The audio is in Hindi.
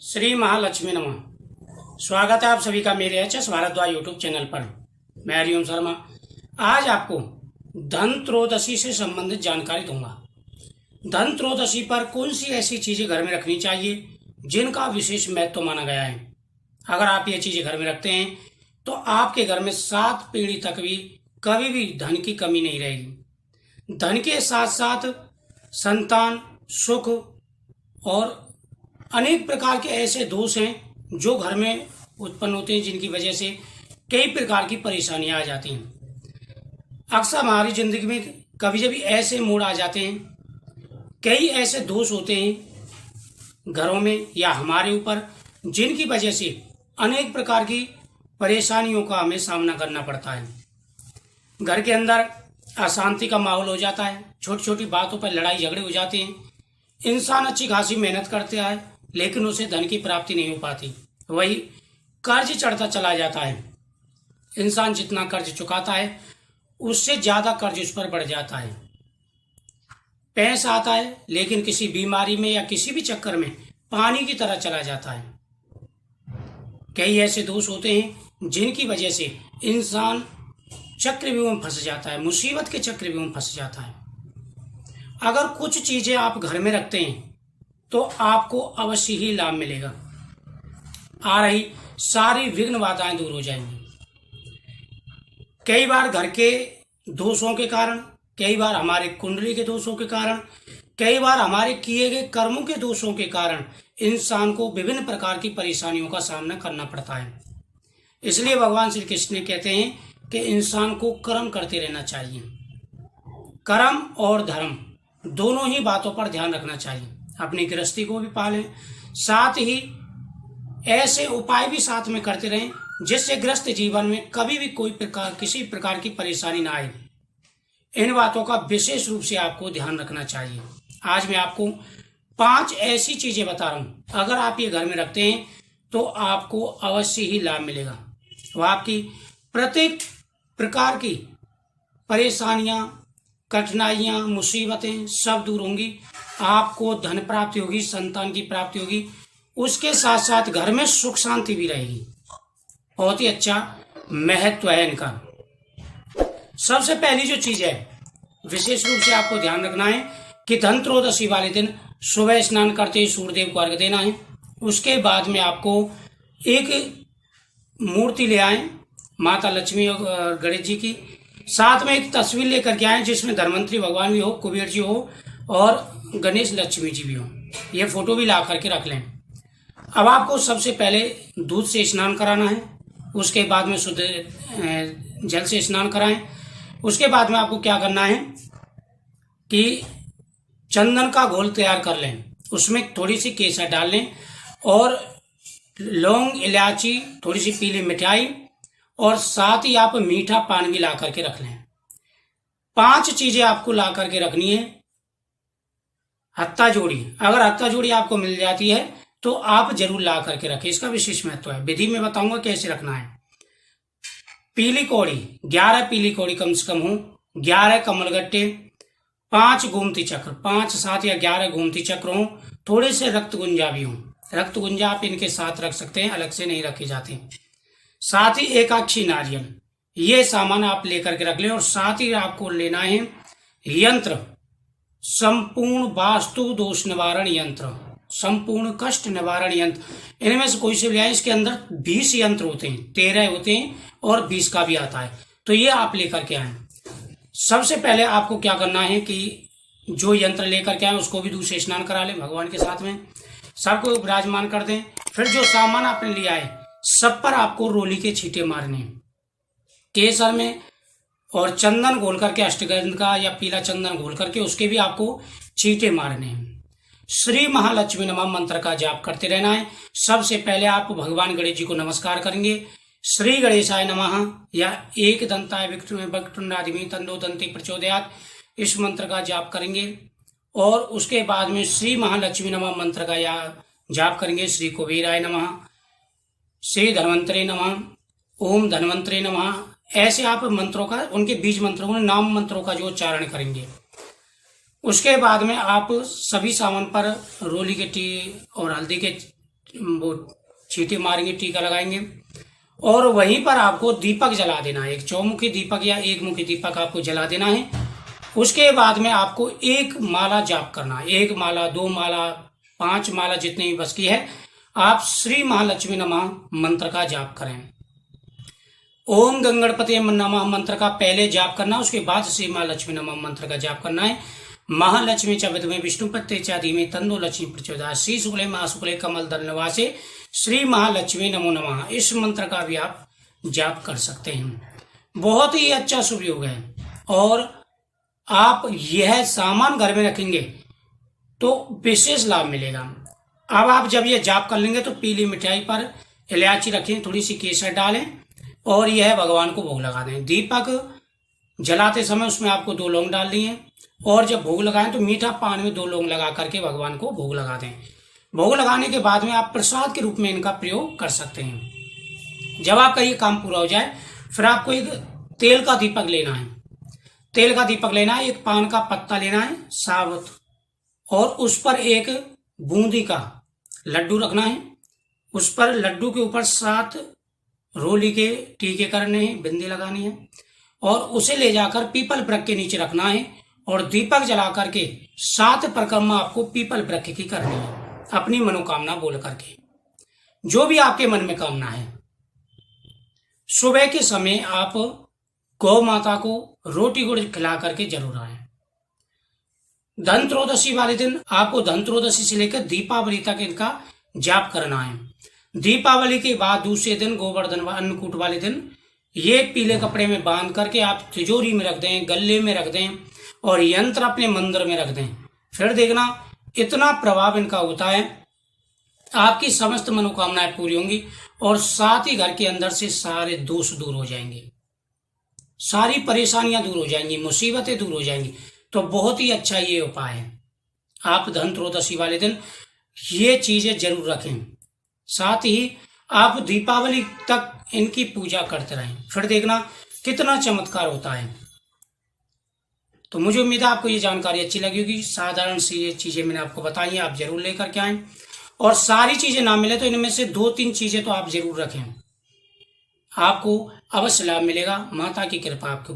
श्री महालक्ष्मी नमः। स्वागत है आप सभी का मेरे H S Bhardwaj YouTube channel पर। मैं हरिओम शर्मा आज आपको धन त्रयोदशी से संबंधित जानकारी दूंगा। धन त्रयोदशी पर कौन सी ऐसी चीजें घर में रखनी चाहिए जिनका विशेष महत्व माना गया है। अगर आप ये चीजें घर में रखते हैं तो आपके घर में 7 पीढ़ी तक भी कभी भी धन की कमी नहीं रहेगी। धन के साथ साथ संतान, सुख और अनेक प्रकार के ऐसे दोष हैं जो घर में उत्पन्न होते हैं, जिनकी वजह से कई प्रकार की परेशानियां आ जाती हैं। अक्सर हमारी जिंदगी में कभी कभी ऐसे मोड़ आ जाते हैं, कई ऐसे दोष होते हैं घरों में या हमारे ऊपर, जिनकी वजह से अनेक प्रकार की परेशानियों का हमें सामना करना पड़ता है। घर के अंदर अशांति का माहौल हो जाता है, छोटी छोटी बातों पर लड़ाई झगड़े हो जाते हैं। इंसान अच्छी खासी मेहनत करता है लेकिन उसे धन की प्राप्ति नहीं हो पाती, वही कर्ज चढ़ता चला जाता है। इंसान जितना कर्ज चुकाता है उससे ज्यादा कर्ज उस पर बढ़ जाता है। पैसा आता है लेकिन किसी बीमारी में या किसी भी चक्कर में पानी की तरह चला जाता है। कई ऐसे दोष होते हैं जिनकी वजह से इंसान चक्रव्यूह में फंस जाता है, मुसीबत के चक्रव्यूह में फंस जाता है। अगर कुछ चीजें आप घर में रखते हैं तो आपको अवश्य ही लाभ मिलेगा। आ रही सारी विघ्न बाधाएं दूर हो जाएंगी। कई बार घर के दोषों के कारण, कई बार हमारे कुंडली के दोषों के कारण, कई बार हमारे किए गए कर्मों के दोषों के कारण इंसान को विभिन्न प्रकार की परेशानियों का सामना करना पड़ता है। इसलिए भगवान श्री कृष्ण कहते हैं कि इंसान को कर्म करते रहना चाहिए। कर्म और धर्म दोनों ही बातों पर ध्यान रखना चाहिए। अपनी गृहस्थी को भी पालें, साथ ही ऐसे उपाय भी साथ में करते रहें जिससे गृहस्थ जीवन में कभी भी किसी प्रकार की परेशानी ना आए। इन बातों का विशेष रूप से आपको ध्यान रखना चाहिए। आज मैं आपको 5 ऐसी चीजें बता रहा हूं, अगर आप ये घर में रखते हैं तो आपको अवश्य ही लाभ मिलेगा। वह आपकी प्रत्येक प्रकार की परेशानियां, कठिनाइयां, मुसीबतें सब दूर होंगी। आपको धन प्राप्ति होगी, संतान की प्राप्ति होगी, उसके साथ साथ घर में सुख शांति भी रहेगी। बहुत ही अच्छा महत्व है इनका। सबसे पहली जो चीज है, विशेष रूप से आपको ध्यान रखना है कि धन त्रयोदशी वाले दिन सुबह स्नान करते ही सूर्यदेव को अर्घ्य देना है। उसके बाद में आपको एक मूर्ति ले आए माता लक्ष्मी और गणेश जी की, साथ में एक तस्वीर लेकर के आए जिसमें धनवंतरी भगवान भी हो, कुबेर जी हो और गणेश लक्ष्मी जी भी हो। ये फोटो भी ला करके रख लें। अब आपको सबसे पहले दूध से स्नान कराना है, उसके बाद में शुद्ध जल से स्नान कराएं। उसके बाद में आपको क्या करना है कि चंदन का घोल तैयार कर लें, उसमें थोड़ी सी केसर डाल लें और लौंग, इलायची, थोड़ी सी पीली मिठाई और साथ ही आप मीठा पान भी ला करके रख लें। 5 चीजें आपको ला करके रखनी है। हत्ता जोड़ी, अगर हत्ता जोड़ी आपको मिल जाती है तो आप जरूर ला करके रखें, इसका विशेष महत्व है। विधि में बताऊंगा कैसे रखना है। पीली कौड़ी, 11 पीली कौड़ी कम से कम हो, 11 कमलगट्टे, 5 गोमती चक्र, 5, 7 या 11 गोमती चक्र हो, थोड़े से रक्त गुंजा भी हो। रक्त गुंजा आप इनके साथ रख सकते हैं, अलग से नहीं रखे जाते। साथ ही एकाक्षी नारियल, ये सामान आप लेकर के रख लें। और साथ ही आपको लेना है यंत्र, संपूर्ण वास्तु दोष निवारण यंत्र, संपूर्ण कष्ट निवारण यंत्र। इनमें से कोई से भी आए, इसके अंदर 20 यंत्र होते हैं, 13 होते हैं और 20 का भी आता है, तो ये आप लेकर के आए। सबसे पहले आपको क्या करना है कि जो यंत्र लेकर के आए उसको भी दूध से स्नान करा लें भगवान के साथ में, सबको विराजमान कर दें। फिर जो सामान आपने लिया है सब पर आपको रोली के छींटे मारने हैं, केसर में, और चंदन घोल करके, अष्टगंध का या पीला चंदन घोल करके उसके भी आपको छींटे मारने हैं। श्री महालक्ष्मी नमः मंत्र का जाप करते रहना है। सबसे पहले आप भगवान गणेश जी को नमस्कार करेंगे, श्री गणेशाय नमः या एक दंताय वक्रतुंडाधीमहि तन्नो दन्ति प्रचोदयात्, इस मंत्र का जाप करेंगे। और उसके बाद में श्री महालक्ष्मी नमः मंत्र का जाप करेंगे। श्री कुबेराय नमः, श्री धन्वंतरे नमः, ओम धन्वंतरे नमः। ऐसे आप मंत्रों का, उनके बीज मंत्रों, नाम मंत्रों का जो उच्चारण करेंगे। उसके बाद में आप सभी सामान पर रोली के टी और हल्दी के वो चींटी मारेंगे, टीका लगाएंगे, और वहीं पर आपको दीपक जला देना है। एक चौमुखी दीपक या एक मुखी दीपक आपको जला देना है। उसके बाद में आपको एक माला जाप करना है। एक माला, 2 माला, 5 माला, जितनी भी बस की है, आप श्री महालक्ष्मी नमः मंत्र का जाप करें। ओम गंगणपति नमः मंत्र का पहले जाप करना, उसके बाद श्री महालक्ष्मी नमः मंत्र का जाप करना है। महालक्ष्मी च विद्महे विष्णुपत्नी च धीमहि तन्नो लक्ष्मी प्रचोदयात्। श्री शुक्ले महाशुक्ले कमलदल निवासे श्री महालक्ष्मी नमो नमः, इस मंत्र का भी आप जाप कर सकते हैं। बहुत ही अच्छा शुभ योग है, और आप यह सामान घर में रखेंगे तो विशेष लाभ मिलेगा। अब आप जब ये जाप कर लेंगे तो पीली मिठाई पर इलायची रखें, थोड़ी सी केसर डालें और यह भगवान को भोग लगा दें। दीपक जलाते समय उसमें आपको 2 लौंग डाल दिए, और जब भोग लगाएं तो मीठा पान में 2 लौंग लगा करके भगवान को भोग लगा दें। भोग लगाने के बाद में आप प्रसाद के रूप में इनका प्रयोग कर सकते हैं। जब आपका ये काम पूरा हो जाए, फिर आपको एक तेल का दीपक लेना है। तेल का दीपक लेना है, एक पान का पत्ता लेना है साबुत, और उस पर एक बूंदी का लड्डू रखना है। उस पर लड्डू के ऊपर 7 रोली के टीके करने हैं, बिंदी लगानी है, और उसे ले जाकर पीपल वृक्ष के नीचे रखना है, और दीपक जला करके 7 परिक्रमा आपको पीपल वृक्ष की करनी है, अपनी मनोकामना बोल करके, जो भी आपके मन में कामना है। सुबह के समय आप गौ माता को रोटी गुड़ खिला करके जरूर आए। धनत्रयोदशी वाले दिन आपको धनत्रयोदशी से लेकर दीपावली तक इनका जाप करना है। दीपावली के बाद दूसरे दिन गोवर्धन व अन्नकूट वाले दिन ये पीले कपड़े में बांध करके आप तिजोरी में रख दें, गले में रख दें, और यंत्र अपने मंदिर में रख दें। फिर देखना इतना प्रभाव इनका होता है, आपकी समस्त मनोकामनाएं पूरी होंगी, और साथ ही घर के अंदर से सारे दोष दूर हो जाएंगे, सारी परेशानियां दूर हो जाएंगी, मुसीबतें दूर हो जाएंगी। तो बहुत ही अच्छा ये उपाय है। आप धनत्रयोदशी वाले दिन ये चीजें जरूर रखें। साथ ही आप दीपावली तक इनकी पूजा करते रहें, फिर देखना कितना चमत्कार होता है। तो मुझे उम्मीद है आपको ये जानकारी अच्छी लगी होगी। साधारण सी ये चीजें मैंने आपको बताई हैं, आप जरूर लेकर के आएं, और सारी चीजें ना मिले तो इनमें से 2-3 चीजें तो आप जरूर रखें, आपको अवश्य लाभ मिलेगा। माता की कृपा आपको